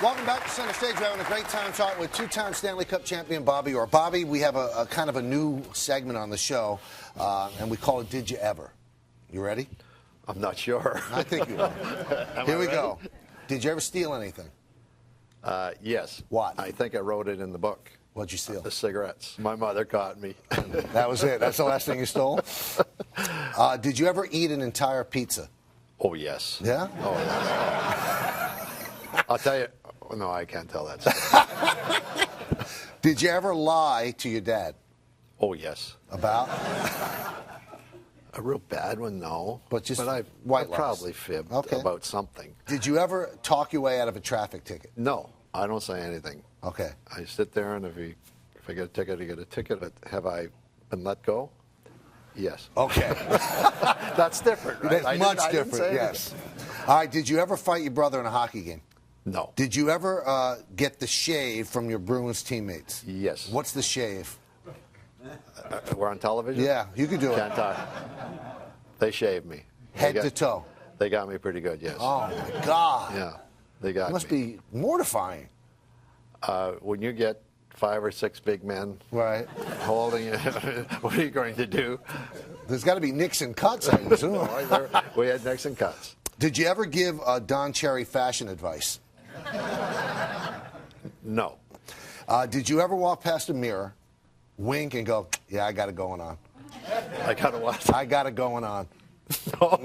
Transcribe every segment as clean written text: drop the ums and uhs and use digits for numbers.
Welcome back to Center Stage. We're having a great time talking with two-time Stanley Cup champion Bobby Orr. Bobby, we have a kind of a new segment on the show, and we call it Did You Ever? You ready? I'm not sure. I think you are. Here we go. Did you ever steal anything? Yes. What? I think I wrote it in the book. What'd you steal? The cigarettes. My mother caught me. That was it. That's the last thing you stole? Did you ever eat an entire pizza? Oh, yes. Yeah? Oh, yes. I'll tell you. No, I can't tell that story. Did you ever lie to your dad? Oh, yes. About? A real bad one, no. But I white probably fibbed about something. Did you ever talk your way out of a traffic ticket? No, I don't say anything. Okay. I sit there, and if I get a ticket, I get a ticket. But have I been let go? Yes. Okay. That's different, right? That's much different, yes. All right, did you ever fight your brother in a hockey game? No. Did you ever get the shave from your Bruins teammates? Yes. What's the shave? We're on television? Yeah, you can do it. Can't talk. They shaved me. Head to toe? They got me pretty good, yes. Oh, my God. Yeah, they got me. It must be mortifying. When you get 5 or 6 big men holding you, what are you going to do? There's got to be nicks and cuts, I assume. We had nicks and cuts. Did you ever give Don Cherry fashion advice? No. Did you ever walk past a mirror, wink, and go, yeah, I got it going on? I got it what? I got it going on. No.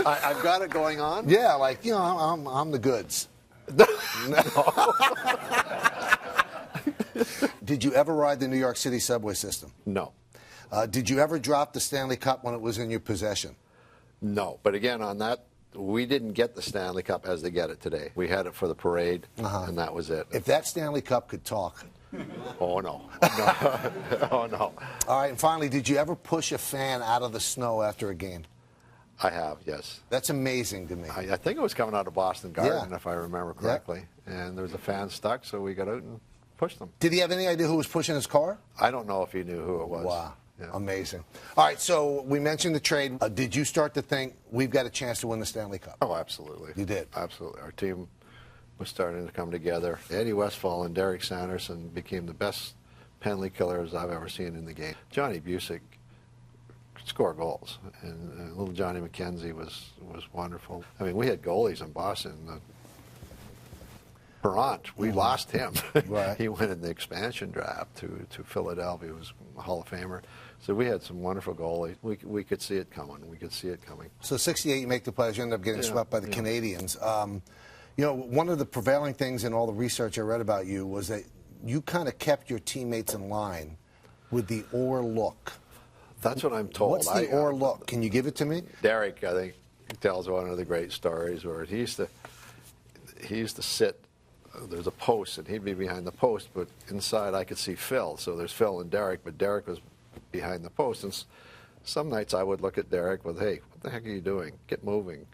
I've got it going on? Yeah, like, you know, I'm the goods. Did you ever ride the New York City subway system? No. Did you ever drop the Stanley Cup when it was in your possession? No. But again, on that, we didn't get the Stanley Cup as they get it today. We had it for the parade, and that was it. If that Stanley Cup could talk. Oh, no. Oh, no. All right, and finally, did you ever push a fan out of the snow after a game? I have, yes. That's amazing to me. I think it was coming out of Boston Garden, if I remember correctly. Yeah. And there was a fan stuck, so we got out and pushed them. Did he have any idea who was pushing his car? I don't know if he knew who it was. Wow. Yeah. Amazing. All right, so we mentioned the trade. Did you start to think we've got a chance to win the Stanley Cup? Oh, absolutely. You did? Absolutely. Our team was starting to come together. Eddie Westfall and Derek Sanderson became the best penalty killers I've ever seen in the game. Johnny Busick could score goals, and little Johnny McKenzie was wonderful. I mean, we had goalies in Boston. Perrant, we lost him. Right. He went in the expansion draft to Philadelphia. He was a Hall of Famer. So we had some wonderful goalies. We could see it coming. We could see it coming. So 68, you make the playoffs. You end up getting swept by the Canadians. You know, one of the prevailing things in all the research I read about you was that you kind of kept your teammates in line with the Orr look. That's what I'm told. What's the Orr look? Can you give it to me? Derek, I think, tells one of the great stories where he used to sit. There's a post, and he'd be behind the post, but inside I could see Phil. So there's Phil and Derek, but Derek was behind the post. And some nights I would look at Derek with, hey, what the heck are you doing? Get moving.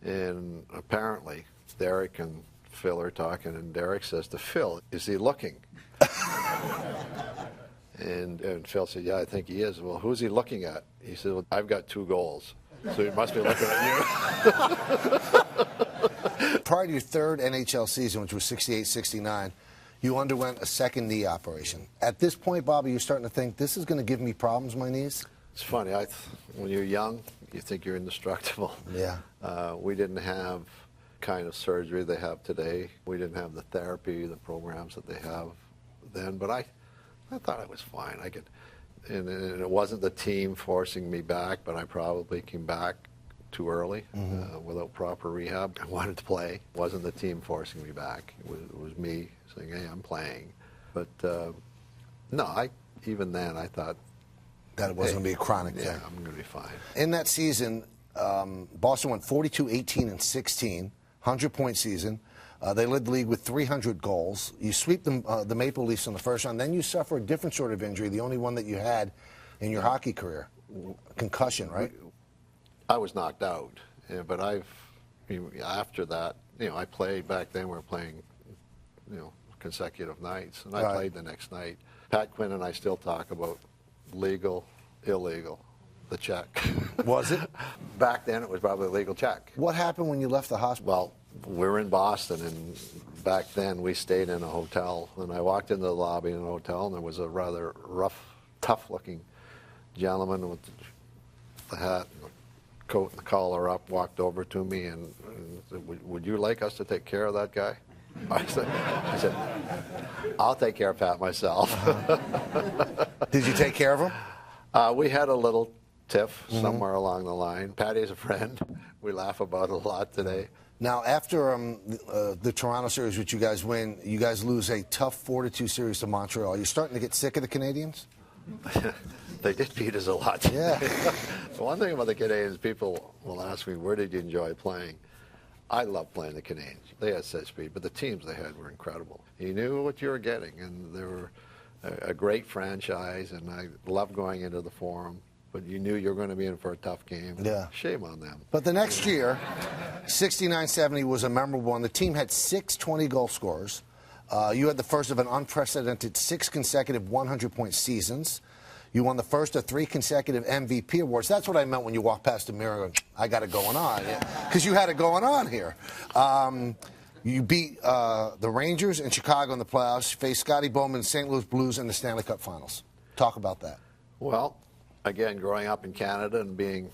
And apparently Derek and Phil are talking, and Derek says to Phil, is he looking? and Phil said, yeah, I think he is. Well, who's he looking at? He said, well, I've got 2 goals. So he must be looking at you. Prior to your third NHL season, which was 68-69, you underwent a second knee operation. At this point, Bobby, you're starting to think, this is going to give me problems, my knees? It's funny. When you're young, you think you're indestructible. Yeah. We didn't have kind of surgery they have today. We didn't have the therapy, the programs that they have then. But I thought I was fine. And it wasn't the team forcing me back, but I probably came back too early without proper rehab. I wanted to play. It wasn't the team forcing me back. It was me saying, hey, I'm playing. But no, even then I thought that it wasn't going to be a chronic thing. Yeah, I'm going to be fine. In that season, Boston went 42-18-16, 100-point season. They led the league with 300 goals. You sweep the Maple Leafs in the first round. Then you suffer a different sort of injury, the only one that you had in your hockey career. Concussion, right? I was knocked out. Yeah, but after that, I played back then. We were playing, consecutive nights. And I played the next night. Pat Quinn and I still talk about legal, illegal, the check. Was it? Back then, it was probably a legal check. What happened when you left the hospital? Well, we were in Boston, and back then we stayed in a hotel. And I walked into the lobby in a hotel, and there was a rather rough, tough-looking gentleman with the hat and the coat and the collar up, walked over to me and said, would you like us to take care of that guy? I said, I'll take care of Pat myself. Did you take care of him? We had a little tiff somewhere along the line. Patty's a friend. We laugh about it a lot today. Now, after the Toronto series, which you guys win, you guys lose a tough 4-2 series to Montreal. You're starting to get sick of the Canadians? They did beat us a lot. Yeah. The one thing about the Canadians, people will ask me, where did you enjoy playing? I love playing the Canadians. They had such speed, but the teams they had were incredible. You knew what you were getting, and they were a great franchise, and I loved going into the Forum. But you knew you were going to be in for a tough game. Yeah. Shame on them. But the next year, 69-70 was a memorable one. The team had 6 20-goal scorers. You had the first of an unprecedented 6 consecutive 100-point seasons. You won the first of 3 consecutive MVP awards. That's what I meant when you walked past the mirror and I got it going on. Because you had it going on here. You beat the Rangers in Chicago in the playoffs, faced Scotty Bowman, St. Louis Blues in the Stanley Cup Finals. Talk about that. Well, again, growing up in Canada and being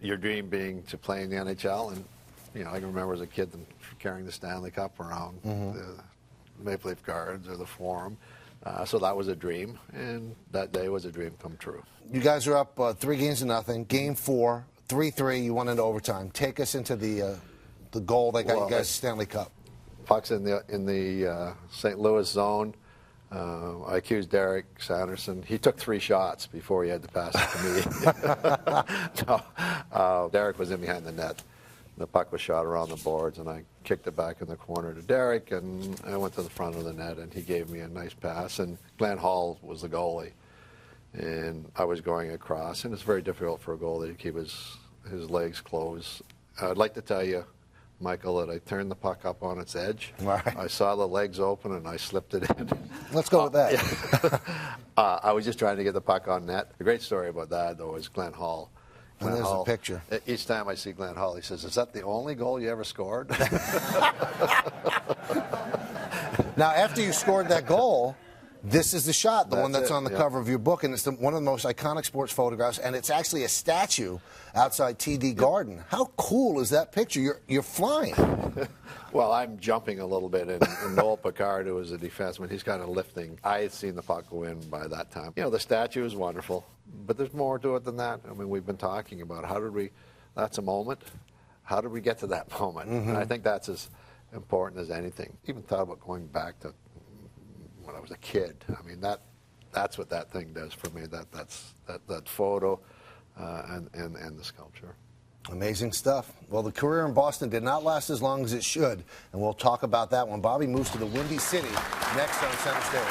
your dream being to play in the NHL, and I can remember as a kid them carrying the Stanley Cup around the Maple Leaf Gardens or the Forum. So that was a dream, and that day was a dream come true. You guys are up 3-0. Game 4, 3-3. You won into overtime. Take us into the goal that got you guys Stanley Cup. Puck's in the St. Louis zone. I accused Derek Sanderson. He took 3 shots before he had to pass it to me. No, Derek was in behind the net. The puck was shot around the boards, and I kicked it back in the corner to Derek, and I went to the front of the net, and he gave me a nice pass. And Glenn Hall was the goalie, and I was going across, and it's very difficult for a goalie to keep his legs closed. I'd like to tell you, Michael, that I turned the puck up on its edge. Right. I saw the legs open, and I slipped it in. Let's go with that. Yeah. I was just trying to get the puck on net. The great story about that, though, is Glenn Hall. And there's a picture. Each time I see Glenn Hall, he says, "Is that the only goal you ever scored?" Now, after you scored that goal, this is the shot, the one that's on the cover of your book, and it's one of the most iconic sports photographs, and it's actually a statue outside TD Garden. How cool is that picture? You're flying. Well, I'm jumping a little bit, and Noel Picard, who was a defenseman, he's kind of lifting. I had seen the puck go in by that time. The statue is wonderful, but there's more to it than that. I mean, we've been talking about that's a moment. How did we get to that moment? And I think that's as important as anything. Even thought about going back to when I was a kid. I mean, that's what that thing does for me. That photo and the sculpture. Amazing stuff. Well, the career in Boston did not last as long as it should, and we'll talk about that when Bobby moves to the Windy City next on Center Stage.